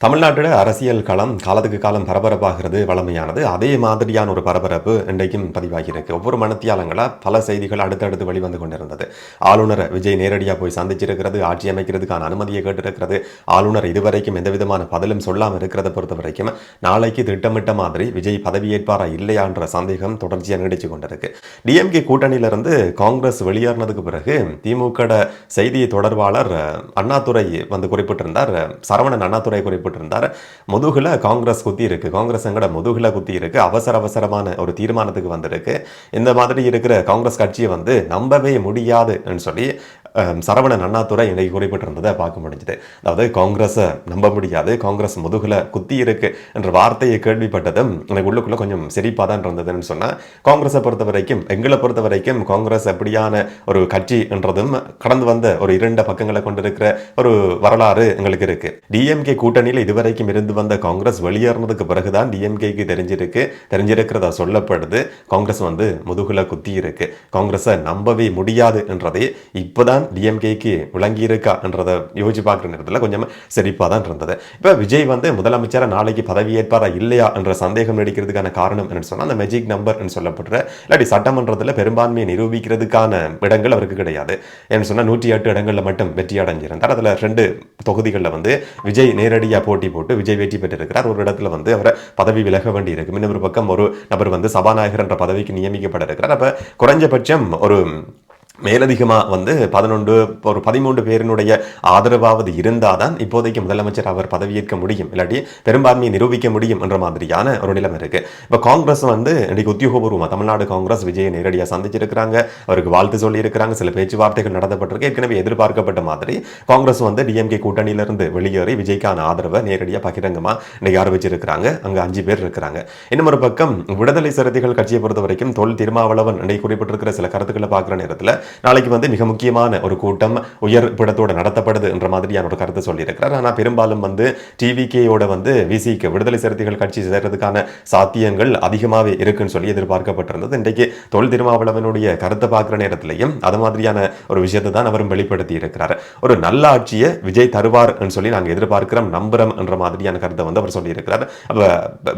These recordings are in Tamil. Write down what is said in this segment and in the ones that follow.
தமிழ்நாட்டில் அரசியல் களம் காலத்துக்கு காலம் பரபரப்பாகிறது வளமையானது. அதே மாதிரியான ஒரு பரபரப்பு இன்றைக்கும் பதிவாகியிருக்கு. ஒவ்வொரு மணித்தியாலங்களாக பல செய்திகள் அடுத்தடுத்து வெளிவந்து கொண்டிருந்தது. ஆளுநர் விஜய் நேரடியாக போய் சந்திச்சிருக்கிறது, ஆட்சி அமைக்கிறதுக்கான அனுமதியை கேட்டிருக்கிறது. ஆளுநர் இதுவரைக்கும் எந்த விதமான பதிலும் சொல்லாமல் இருக்கிறத பொறுத்த வரைக்கும் நாளைக்கு திட்டமிட்ட மாதிரி விஜய் பதவியேற்பாரா இல்லையான்ற சந்தேகம் தொடர்ச்சியாக நீடிச்சு கொண்டிருக்கு. டிஎம்கே கூட்டணியிலிருந்து காங்கிரஸ் வெளியேறினதுக்கு பிறகு திமுக செய்தி தொடர்பாளர் அண்ணாதுரை வந்து குறிப்பிட்டிருந்தார். சரவணன் அண்ணாதுரை குறிப்பிட்டிருந்தார், முதுகுல காங்கிரஸ் குத்தி இருக்கு, காங்கிரஸ் எங்கட முதுகுல குத்தி இருக்கு, அவசரமான ஒரு தீர்மானத்துக்கு வந்திருக்கு. இந்த மாதிரி இருக்கிற காங்கிரஸ் கட்சியை வந்து நம்பவே முடியாதுன்னு சொல்லி சரவணன் அண்ணாதுரை இன்னைக்கு குறிப்பிட்டிருந்ததை பார்க்க முடிஞ்சது. அதாவது காங்கிரஸை நம்ப முடியாது, காங்கிரஸ் முதுகுல குத்தி இருக்கு என்ற வார்த்தையை கேள்விப்பட்டதும் எனக்கு உள்ளுக்குள்ள கொஞ்சம் சிரிப்பாக தான் இருந்ததுன்னு சொன்னால், காங்கிரஸை பொறுத்த வரைக்கும் எங்களை பொறுத்த வரைக்கும் காங்கிரஸ் எப்படியான ஒரு கட்சி என்றதும் கடந்து வந்த ஒரு 2 பக்கங்களை கொண்டிருக்கிற ஒரு வரலாறு எங்களுக்கு இருக்கு. டிஎம்கே கூட்டணியில் இதுவரைக்கும் இருந்து வந்த காங்கிரஸ் வெளியேறினதுக்கு பிறகுதான் டிஎம்கேக்கு தெரிஞ்சிருக்கிறதா சொல்லப்படுது. காங்கிரஸ் வந்து முதுகுல குத்தி இருக்கு, காங்கிரஸை நம்பவே முடியாது என்றதை இப்போதான் டிஎம்கேக்கு விளங்கி இருக்கா என்றதை யோசிச்சு பார்க்குற நேரத்தில் கொஞ்சம் சிரிப்பாக தான் இருந்தது. இப்போ விஜய் வந்து முதலமைச்சரை நாளைக்கு பதவியேற்பாரா இல்லையா என்ற சந்தேகம் நடிக்கிறதுக்கான காரணம் என்னன்னு சொன்னால், அந்த மெஜிக் நம்பர் சொல்லப்படுற இல்லாட்டி சட்டமன்றத்தில் பெரும்பான்மையை நிரூபிக்கிறதுக்கான இடங்கள் அவருக்கு கிடையாது. ஏன்னு சொன்னால் 108 இடங்களில் மட்டும் வெற்றி அடைஞ்சிருந்தார். அதில் 2 தொகுதிகளில் வந்து விஜய் நேரடியாக போட்டி போட்டு விஜய் வெற்றி பெற்றிருக்கிறார். ஒரு இடத்துல வந்து அவரை பதவி விலக வேண்டி இருக்கு. இன்னொரு பக்கம் ஒரு நபர் வந்து சபாநாயகர் என்ற பதவிக்கு நியமிக்கப்பட இருக்கிறார். அப்போ குறைஞ்சபட்சம் ஒரு மேலதிகமாக வந்து 13 பேரினுடைய ஆதரவாவது இருந்தால் தான் இப்போதைக்கு முதலமைச்சர் அவர் பதவியேற்க முடியும், இல்லாட்டி பெரும்பான்மையை நிரூபிக்க முடியும் என்ற மாதிரியான ஒரு நிலைமை இருக்கு. இப்போ காங்கிரஸ் வந்து இன்றைக்கு உத்தியோகபூர்வமாக தமிழ்நாடு காங்கிரஸ் விஜயை நேரடியாக சந்திச்சிருக்கிறாங்க, அவருக்கு வாழ்த்து சொல்லி இருக்கிறாங்க, சில பேச்சுவார்த்தைகள் நடத்தப்பட்டிருக்கு. ஏற்கனவே எதிர்பார்க்கப்பட்ட மாதிரி காங்கிரஸ் வந்து டிஎம்கே கூட்டணியிலிருந்து வெளியேறி விஜய்க்கான ஆதரவை நேரடியாக பகிரங்கமாக இன்னைக்கு ஆரம்பிச்சிருக்கிறாங்க. அங்கே 5 பேர் இருக்கிறாங்க. இன்னும் ஒரு பக்கம் விடுதலை சிறுத்தைகள் கட்சியை பொறுத்த வரைக்கும் தொல் திருமாவளவன் இன்னைக்கு குறிப்பிட்டிருக்கிற சில கருத்துக்களை பார்க்குற நேரத்தில் நாளைக்கு வந்து மிக முக்கியமான ஒரு கூட்டம் உயர் படத்தோட நடத்தப்படுது என்ற மாதிரியான ஒரு கருத்தை சொல்லியிருக்கிறார். ஆனால் பெரும்பாலும் வந்து டிவிகேயோட வந்து விசிக்கு விடுதலை சிறுத்தைகள் கட்சி சேர்றதுக்கான சாத்தியங்கள் அதிகமாகவே இருக்குன்னு சொல்லி எதிர்பார்க்கப்பட்டிருந்தது. இன்றைக்கு தொல் திருமாவளவனுடைய கருத்தை பார்க்குற நேரத்திலையும் அது மாதிரியான ஒரு விஷயத்தை தான் அவரும் வெளிப்படுத்தி இருக்கிறார். ஒரு நல்ல ஆட்சியை விஜய் தருவார் சொல்லி நாங்கள் எதிர்பார்க்கிறோம், நம்புறோம் என்ற மாதிரியான கருத்தை வந்து அவர் சொல்லியிருக்கிறார். அப்போ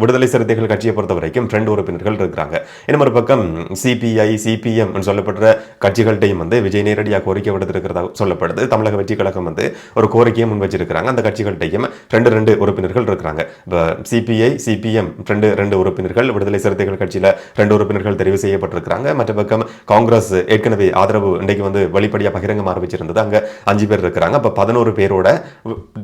விடுதலை சிறுத்தைகள் கட்சியை பொறுத்த வரைக்கும் 2 உறுப்பினர்கள் இருக்கிறாங்க. இன்னும் ஒரு பக்கம் சிபிஐ சிபிஎம் சொல்லப்படுற கட்சிகள்கிட்டையும் வந்து விஜய் நேரடியாக கோரிக்கை விடுத்திருக்கிறதா சொல்லப்படுது. தமிழக வெற்றி கழகம் வந்து ஒரு கோரிக்கையை முன் வச்சிருக்கிறாங்க. அந்த கட்சிகள்கிட்டையும் 2 உறுப்பினர்கள் இருக்கிறாங்க. இப்போ சிபிஐ சிபிஎம் 2 உறுப்பினர்கள், விடுதலை சிறுத்தைகள் கட்சியில் 2 உறுப்பினர்கள் தெரிவு செய்யப்பட்டிருக்கிறாங்க. மற்ற பக்கம் காங்கிரஸ் ஏற்கனவே ஆதரவு இன்றைக்கு வந்து வெளிப்படையாக பகிரங்கமாக ஆரம்பிச்சிருந்தது, அங்கே 5 பேர் இருக்கிறாங்க. அப்போ 11 பேரோட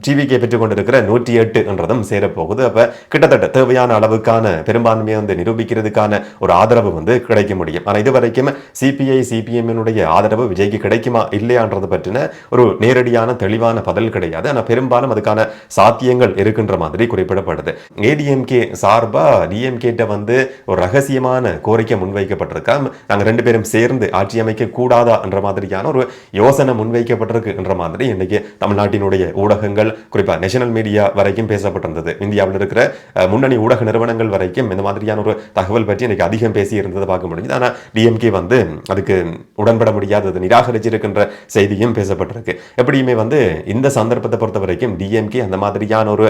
டிவிகே பெற்றுக் கொண்டிருக்கிற 108 என்றதும் சேரப்போகுது. அப்போ கிட்டத்தட்ட தேவையான அளவுக்கான பெரும்பான்மையை வந்து நிரூபிக்கிறதுக்கான ஒரு ஆதரவு வந்து கிடைக்க முடியும். ஆனால் இதுவரைக்கும் சிபிஐ சிபிஎம்னுடைய ஆதரவு விஜய்க்கு கிடைக்குமா இல்லையான்றது பற்றின ஒரு நேரடியான தெளிவான பதில் கிடையாது. ஆனால் பெரும்பாலும் அதுக்கான சாத்தியங்கள் இருக்கின்ற மாதிரி குறிப்பிடப்படுது. ஏடிஎம்கே சார்பா டிஎம்கே வந்து ஒரு ரகசியமான கோரிக்கை முன்வைக்கப்பட்டிருக்கா, நாங்கள் 2 பேரும் சேர்ந்து ஆட்சி அமைக்க கூடாதா என்ற மாதிரியான ஒரு யோசனை முன்வைக்கப்பட்டிருக்கு என்ற மாதிரி இன்னைக்கு தமிழ்நாட்டினுடைய ஊடகங்கள், குறிப்பாக நேஷனல் மீடியா வரைக்கும் பேசப்பட்டிருந்தது. இந்தியாவில் இருக்கிற முன்னணி ஊடக நிறுவனங்கள் வரைக்கும் இந்த மாதிரியான ஒரு தகவல் பற்றி இன்னைக்கு அதிகம் பேசி இருந்ததை பார்க்க முடியுது. ஆனால் டிஎம்கே வந்து அதுக்கு உடன்பட முடியாதது, நிராகரிச்சிருக்கின்ற செய்தியும் பேசப்பட்டிருக்கு. எப்படியுமே வந்து இந்த சந்தர்ப்பத்தை பொறுத்த வரைக்கும் டிஎம்கே அந்த மாதிரியான ஒரு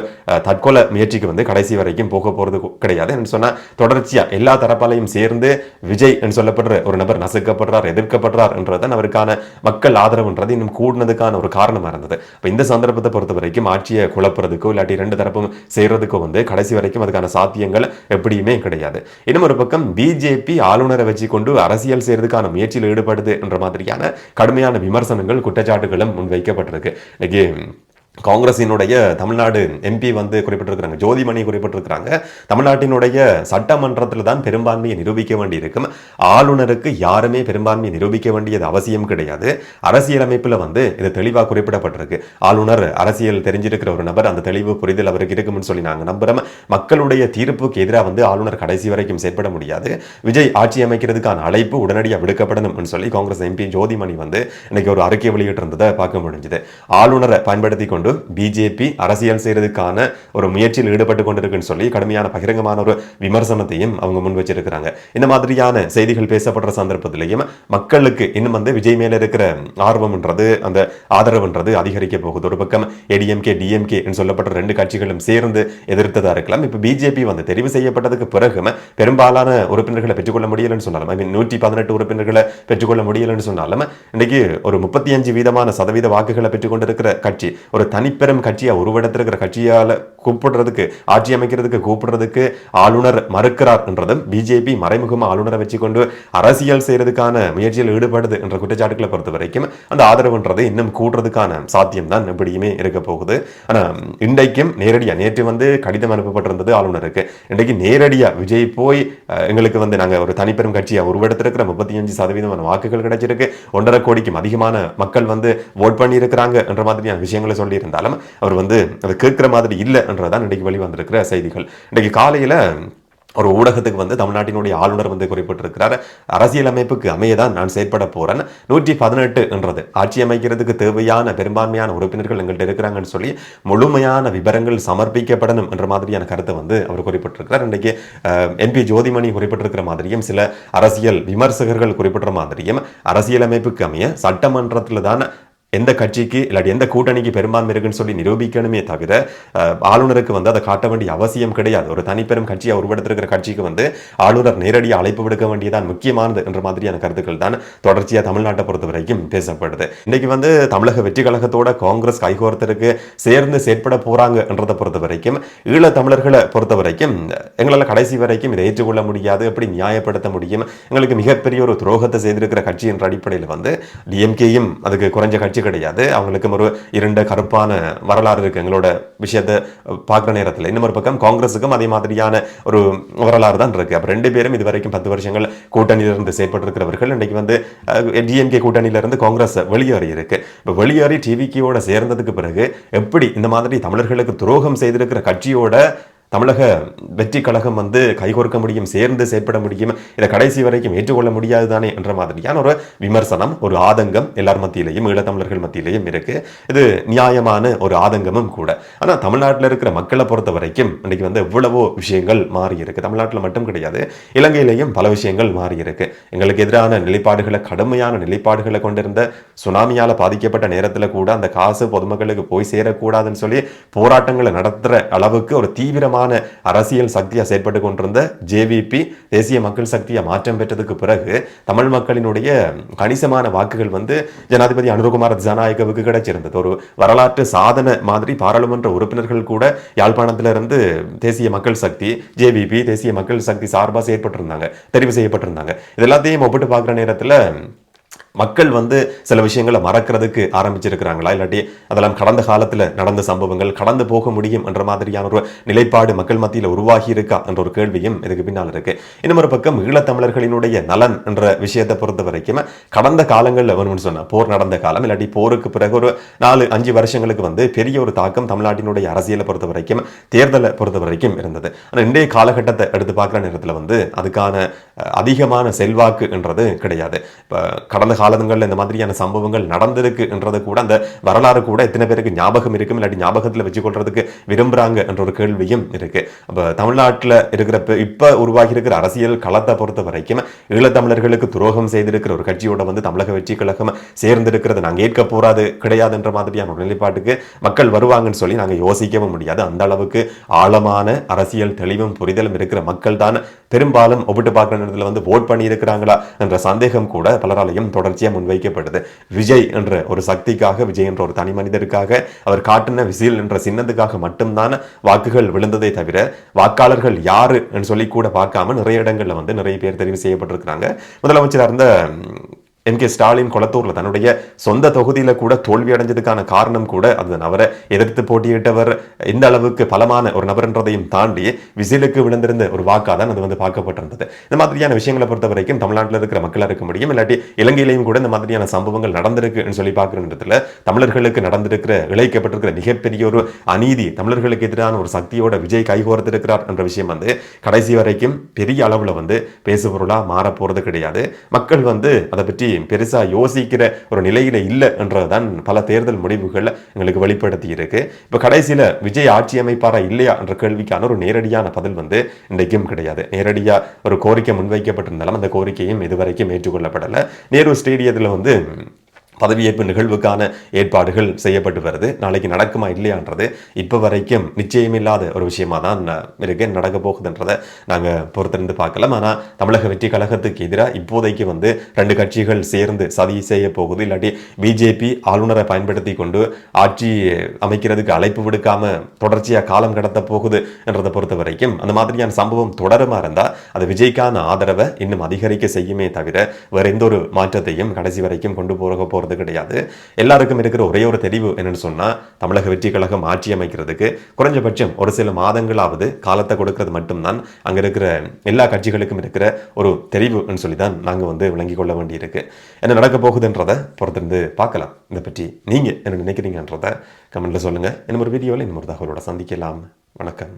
தற்கொலை முயற்சிக்கு வந்து கடைசி வரைக்கும் போக போறது கிடையாது. சொன்னா தொடர்ச்சியா எல்லா தரப்பாலையும் சேர்ந்து விஜய் சொல்லப்படுற ஒரு நபர் நசுக்கப்படுறார், எதிர்க்கப்படுறார் என்றதான் அவருக்கான மக்கள் ஆதரவுன்றது இன்னும் கூடுனதுக்கான ஒரு காரணமா இருந்தது. இந்த சந்தர்ப்பத்தை பொறுத்த வரைக்கும் ஆட்சியை குழப்பறதுக்கோ இல்லாட்டி 2 தரப்பும் செய்யறதுக்கோ வந்து கடைசி வரைக்கும் அதுக்கான சாத்தியங்கள் எப்படியுமே கிடையாது. இன்னும் ஒரு பக்கம் பிஜேபி ஆளுநரை வச்சு கொண்டு அரசியல் செய்யறதுக்கான முயற்சியில் ஈடுபடுது என்ற மாதிரியான கடுமையான விமர்சனங்கள் குற்றச்சாட்டுகளும் முன்வைக்கப்பட்டிருக்கு. இன்னைக்கு காங்கிரசினுடைய தமிழ்நாடு எம்பி வந்து குறிப்பிட்டிருக்கிறாங்க, ஜோதிமணி குறிப்பிட்டிருக்கிறாங்க, தமிழ்நாட்டினுடைய சட்டமன்றத்தில் தான் பெரும்பான்மையை நிரூபிக்க வேண்டி இருக்கும், ஆளுநருக்கு யாருமே பெரும்பான்மையை நிரூபிக்க வேண்டியது அவசியம் கிடையாது, அரசியலமைப்பில் வந்து இது தெளிவாக குறிப்பிடப்பட்டிருக்கு, ஆளுநர் அரசியல் தெரிஞ்சிருக்கிற ஒரு நபர், அந்த தெளிவு புரிதல் அவருக்கு இருக்கும்னு சொல்லி நாங்கள் நம்புறோம். மக்களுடைய தீர்ப்புக்கு எதிராக வந்து ஆளுநர் கடைசி வரைக்கும் செயற்பட முடியாது, விஜய் ஆட்சி அமைக்கிறதுக்கான அழைப்பு உடனடியாக விடுக்கப்படணும் சொல்லி காங்கிரஸ் எம்பி ஜோதிமணி வந்து இன்னைக்கு ஒரு அறிக்கை வெளியிட்டிருந்ததை பார்க்க முடிஞ்சது. ஆளுநரை பயன்படுத்தி கொண்டு கொண்டு பிஜேபி அரசியல் செய்யறதுக்கான ஒரு முயற்சியில் ஈடுபட்டு கொண்டிருக்குன்னு சொல்லி கடுமையான பகிரங்கமான ஒரு விமர்சனத்தையும் அவங்க முன் வச்சிருக்கிறாங்க. இந்த மாதிரியான செய்திகள் பேசப்படுற சந்தர்ப்பத்திலையும் மக்களுக்கு இன்னும் விஜய் மேல இருக்கிற ஆர்வம்ன்றது அந்த ஆதரவுன்றது அதிகரிக்க போகுது. ஒரு பக்கம் ஏடிஎம்கே டிஎம்கே சொல்லப்பட்ட ரெண்டு கட்சிகளும் சேர்ந்து எதிர்த்ததா இருக்கலாம். இப்ப பிஜேபி தெரிவு செய்யப்பட்டதுக்கு பிறகு பெரும்பாலான உறுப்பினர்களை பெற்றுக்கொள்ள முடியலன்னு சொன்னாலும் 118 உறுப்பினர்களை பெற்றுக்கொள்ள முடியலன்னு சொன்னாலும் இன்னைக்கு ஒரு 35% வாக்குகளை பெற்றுக்கொண்டிருக்கிற கட்சி ஒரு தனிப்பெரும் கட்சியா உருவெடுத்திருக்கிற கட்சியால கூப்பிடுறதுக்கு ஆட்சி அமைக்கிறதுக்கு கூப்பிடுறதுக்கு ஆளுநர் மறுக்கிறார் என்றதும் பிஜேபி மறைமுகமா ஆளுநரை வச்சுக்கொண்டு அரசியல் செய்யறதுக்கான முயற்சியில் ஈடுபடுது என்ற குற்றச்சாட்டுகளை பொறுத்த வரைக்கும் அந்த ஆதரவுன்றது இன்னும் கூடுறதுக்கான சாத்தியம் தான் எப்படியுமே இருக்க போகுது. ஆனா இன்றைக்கும் நேரடியா நேற்று கடிதம் அனுப்பப்பட்டிருந்தது ஆளுநருக்கு. இன்றைக்கு நேரடியா விஜய் போய் எங்களுக்கு நாங்க ஒரு தனிப்பெரும் கட்சியா உருவெடுத்திருக்கிற 35% வாக்குகள் கிடைச்சிருக்கு, 1.5 கோடிக்கும் அதிகமான மக்கள் ஓட் பண்ணி இருக்கிறாங்க என்ற மாதிரியான விஷயங்களை சொல்லி இருந்தாலும் அவர் அதை கேட்கிற மாதிரி இல்லை என்றதான் இன்றைக்கு வெளிவந்திருக்கிற செய்திகள். இன்றைக்கு காலையில ஒரு ஊடகத்துக்கு தமிழ்நாட்டினுடைய ஆளுநர் குறிப்பிட்டிருக்கிறார். அரசியலமைப்புக்கு அமையதான் நான் செயற்பட போறேன். 118 என்றது ஆட்சி அமைக்கிறதுக்கு தேவையான பெரும்பான்மையான உறுப்பினர்கள் எங்கள்கிட்ட இருக்கிறாங்கன்னு சொல்லி முழுமையான விவரங்கள் சமர்ப்பிக்கப்படணும் என்ற மாதிரியான கருத்தை அவர் குறிப்பிட்டிருக்கிறார். இன்றைக்கு என்பி ஜோதிமணி குறிப்பிட்டிருக்கிற மாதிரியும் சில அரசியல் விமர்சகர்கள் குறிப்பிட்ட மாதிரியும் அரசியலமைப்புக்கு அமைய சட்டமன்றத்தில் தான் எந்த கட்சிக்கு இல்லாட்டி எந்த கூட்டணிக்கு பெரும்பான்மை இருக்குன்னு சொல்லி நிரூபிக்கணுமே தவிர ஆளுநருக்கு அதை காட்ட வேண்டிய அவசியம் கிடையாது. ஒரு தனிப்பெரும் கட்சியை உருவெடுத்திருக்கிற கட்சிக்கு ஆளுநர் நேரடியாக அழைப்பு விடுக்க வேண்டியதான் முக்கியமானது என்ற மாதிரியான கருத்துக்கள் தான் தொடர்ச்சியாக தமிழ்நாட்டை பொறுத்த வரைக்கும் பேசப்படுது. இன்னைக்கு தமிழக வெற்றி கழகத்தோட காங்கிரஸ் கைகோர்த்தருக்கு சேர்ந்து செயற்பட போறாங்க என்றதை பொறுத்த வரைக்கும் ஈழ தமிழர்களை பொறுத்த வரைக்கும் எங்களால் கடைசி வரைக்கும் இதை ஏற்றுக்கொள்ள முடியாது, எப்படி நியாயப்படுத்த முடியும், எங்களுக்கு மிகப்பெரிய ஒரு துரோகத்தை செய்திருக்கிற கட்சி என்ற அடிப்படையில் டிஎம்கேயும் அதுக்கு குறைஞ்ச கட்சி கிடையாது. அவங்களுக்கும் ஒரு இருண்ட கருப்பான வரலாறு இருக்கு. எங்களோட விஷயத்தை பார்க்குற நேரத்தில் இன்னொரு பக்கம் காங்கிரஸுக்கும் அதே மாதிரியான ஒரு வரலாறு தான் இருக்கு. அப்ப ரெண்டு பேரும் இதுவரைக்கும் 10 வருஷங்கள் கூட்டணியிலிருந்து செயற்பட்டிருக்கிறவர்கள் இன்னைக்கு டிஎம்கே கூட்டணியிலிருந்து காங்கிரஸ் வெளியேறி இருக்கு. இப்போ வெளியேறி டிவிகேயோட சேர்ந்ததுக்கு பிறகு எப்படி இந்த மாதிரி தமிழர்களுக்கு துரோகம் செய்திருக்கிற கட்சியோட தமிழக வெற்றி கழகம் கைகோர்க்க முடியும், சேர்ந்து செயற்பட முடியும், இதை கடைசி வரைக்கும் ஏற்றுக்கொள்ள முடியாது தானே என்ற மாதிரியான ஒரு விமர்சனம், ஒரு ஆதங்கம் எல்லார் மத்தியிலையும் ஈழத்தமிழர்கள் மத்தியிலையும் இருக்கு. இது நியாயமான ஒரு ஆதங்கமும் கூட. ஆனா தமிழ்நாட்டில் இருக்கிற மக்களை பொறுத்த வரைக்கும் இன்னைக்கு எவ்வளவோ விஷயங்கள் மாறி இருக்கு. தமிழ்நாட்டில் மட்டும் கிடையாது, இலங்கையிலையும் பல விஷயங்கள் மாறி இருக்கு. எங்களுக்கு எதிரான நிலைப்பாடுகளை, கடுமையான நிலைப்பாடுகளை கொண்டிருந்த சுனாமியால பாதிக்கப்பட்ட நேரத்தில் கூட அந்த காசு பொதுமக்களுக்கு போய் சேரக்கூடாதுன்னு சொல்லி போராட்டங்களை நடத்துற அளவுக்கு ஒரு தீவிரமான அரசியல் சக்தியா செயற்பட்டு கொண்டிருந்த ஜேவிபி தேசிய மக்கள் சக்தியா மாற்றம் பெற்றதுக்கு பிறகு தமிழ் மக்களினுடைய கணிசமான வாக்குகள் ஜனாதிபதி அனுரகுமார திசாநாயகவுக்கு கிடைச்சிருந்தது. ஒரு வரலாற்று சாதனை மாதிரி பாராளுமன்ற உறுப்பினர்கள் கூட யாழ்ப்பாணத்திலிருந்து தேசிய மக்கள் சக்தி ஜேவிபி தேசிய மக்கள் சக்தி சார்பாக செயற்பட்டிருந்தாங்க, தெரிவு செய்யப்பட்டிருந்தாங்க. இது எல்லாத்தையும் ஒப்பிட்டு பார்க்குற நேரத்தில் மக்கள் சில விஷயங்களை மறக்கிறதுக்கு ஆரம்பிச்சிருக்கிறாங்களா, இல்லாட்டி அதெல்லாம் கடந்த காலத்தில் நடந்த சம்பவங்கள், கடந்து போக முடியும் என்ற மாதிரியான ஒரு நிலைப்பாடு மக்கள் மத்தியில் உருவாகி இருக்கா என்ற ஒரு கேள்வியும் இதுக்கு பின்னால் இருக்கு. இன்னொரு பக்கம் ஈழத்தமிழர்களினுடைய நலன் என்ற விஷயத்தை பொறுத்த வரைக்கும் கடந்த காலங்களில் வேணும்னு சொன்னா போர் நடந்த காலம் இல்லாட்டி போருக்கு பிறகு ஒரு 4-5 வருஷங்களுக்கு பெரிய ஒரு தாக்கம் தமிழ்நாட்டினுடைய அரசியலை பொறுத்த வரைக்கும் தேர்தலை பொறுத்த வரைக்கும் இருந்தது. ஆனால் இன்றைய காலகட்டத்தை எடுத்து பார்க்குற நேரத்தில் அதுக்கான அதிகமான செல்வாக்கு என்றது கிடையாது. இப்போ கடந்த காலங்களில் இந்த மாதிரியான சம்பவங்கள் நடந்திருக்கு என்றது கூட அந்த வரலாறு கூட எத்தனை பேருக்கு ஞாபகம் இருக்கும், இல்லாட்டி ஞாபகத்தில் வச்சுக்கொள்றதுக்கு விரும்புறாங்க என்ற ஒரு கேள்வியும் இருக்கு. அப்ப தமிழ்நாட்டில் இருக்கிற இப்ப உருவாகி இருக்கிற அரசியல் களத்தை பொறுத்த வரைக்கும் ஈழத்தமிழர்களுக்கு துரோகம் செய்திருக்கிற ஒரு கட்சியோட தமிழக வெற்றி கழகம் சேர்ந்திருக்கிறது நாங்கள் ஏற்க போறாது கிடையாது என்ற மாதிரியான ஒரு நிலைப்பாட்டுக்கு மக்கள் வருவாங்கன்னு சொல்லி நாங்கள் யோசிக்கவும் முடியாது. அந்த அளவுக்கு ஆழமான அரசியல் தெளிவும் புரிதலும் இருக்கிற மக்கள் தான் பெரும்பாலும் ஒப்பிட்டு பார்க்கிற நேரத்தில் ஓட் பண்ணி இருக்கிறாங்களா என்ற சந்தேகம் கூட பலராலையும் தொடர்ச்சியாக முன்வைக்கப்படுது. விஜய் என்ற ஒரு சக்திக்காக, விஜய் என்ற ஒரு தனி மனிதருக்காக, அவர் காட்டின விசில் என்ற சின்னத்துக்காக மட்டும்தான் வாக்குகள் விழுந்ததை தவிர வாக்காளர்கள் யாரு என்று சொல்லி கூட பார்க்காம நிறைய இடங்கள்ல நிறைய பேர் தெரிவு செய்யப்பட்டிருக்கிறாங்க. முதலமைச்சராக இருந்த எம்.கே. ஸ்டாலின் கொளத்தூர்ல தன்னுடைய சொந்த தொகுதியில கூட தோல்வி அடைஞ்சதுக்கான காரணம் கூட அதுதான். அவரை எதிர்த்து போட்டியிட்டவர் இந்த அளவுக்கு பலமான ஒரு நபர் என்றதையும் தாண்டி விசிலுக்கு விழுந்திருந்த ஒரு வாக்காதான் அது பார்க்கப்பட்டிருந்தது. இந்த மாதிரியான விஷயங்களை பொறுத்த வரைக்கும் தமிழ்நாட்டில் இருக்கிற மக்களாக இருக்க முடியும், இல்லாட்டி இலங்கையிலையும் கூட இந்த மாதிரியான சம்பவங்கள் நடந்திருக்குன்னு சொல்லி பார்க்கிற இடத்துல தமிழர்களுக்கு நடந்திருக்கிற இழைக்கப்பட்டிருக்கிற மிகப்பெரிய ஒரு அநீதி, தமிழர்களுக்கு எதிரான ஒரு சக்தியோட விஜய் கைகோர்த்திருக்கிறார் என்ற விஷயம் கடைசி வரைக்கும் பெரிய அளவுல பேசுபொருளா மாற போறது கிடையாது. மக்கள் அதை பற்றி பெருசா யோசிக்கிற ஒரு நிலையில இல்லை என்றதுதான் பல தேர்தல் முடிவுகள் எங்களுக்கு வெளிப்படுத்தி இருக்கு. இப்ப கடைசியில விஜய் ஆட்சி அமைப்பாரா இல்லையா என்ற கேள்விக்கான ஒரு நேரடியான பதில் இன்றைக்கும் கிடையாது. நேரடியா ஒரு கோரிக்கை முன்வைக்கப்பட்டிருந்தாலும் அந்த கோரிக்கையும் இதுவரைக்கும் ஏற்றுக்கொள்ளப்படலை. நேரு ஸ்டேடியத்தில் பதவியேற்பு நிகழ்வுக்கான ஏற்பாடுகள் செய்யப்பட்டு வருது. நாளைக்கு நடக்குமா இல்லையான்றது இப்போ வரைக்கும் நிச்சயமில்லாத ஒரு விஷயமா தான் இருக்கு. நடக்க போகுதுன்றதை நாங்கள் பொறுத்திருந்து பார்க்கலாம். ஆனால் தமிழக வெற்றி கழகத்துக்கு எதிராக இப்போதைக்கு 2 கட்சிகள் சேர்ந்து சதி செய்ய போகுது, இல்லாட்டி பிஜேபி ஆளுநரை பயன்படுத்தி கொண்டு ஆட்சி அமைக்கிறதுக்கு அழைப்பு விடுக்காம தொடர்ச்சியாக காலம் கடத்த போகுது என்றதை பொறுத்த வரைக்கும் அந்த மாதிரியான சம்பவம் தொடருமா இருந்தால் அது விஜய்க்கான ஆதரவை இன்னும் அதிகரிக்க செய்யுமே தவிர வேற எந்த ஒரு மாற்றத்தையும் கடைசி வரைக்கும் கொண்டு போகிறது கிடையாது. எல்லாருக்கும் இருக்கிற ஒரே ஒரு தெரிவு என்னன்னு சொன்னா, தமிழக வெற்றி கழகம் ஆட்சி அமைக்கிறதுக்கு குறைஞ்சபட்சம் ஒரு சில மாதங்களாவது காலத்தை கொடுக்கிறது மட்டும்தான் அங்க இருக்கிற எல்லா கட்சிகளுக்கும் இருக்கிற ஒரு தெரிவுன்னு சொல்லி தான் நாங்க விளங்கிக் கொள்ள வேண்டியிருக்கு. என்ன நடக்க போகுதுன்றதை பொறுத்திருந்து பார்க்கலாம். இதை பற்றி நீங்க என்ன நினைக்கிறீங்கன்றதை கமெண்ட்ல சொல்லுங்க. இன்னும் ஒரு வீடியோவில் இன்னொரு தகவலோட சந்திக்கலாம். வணக்கம்.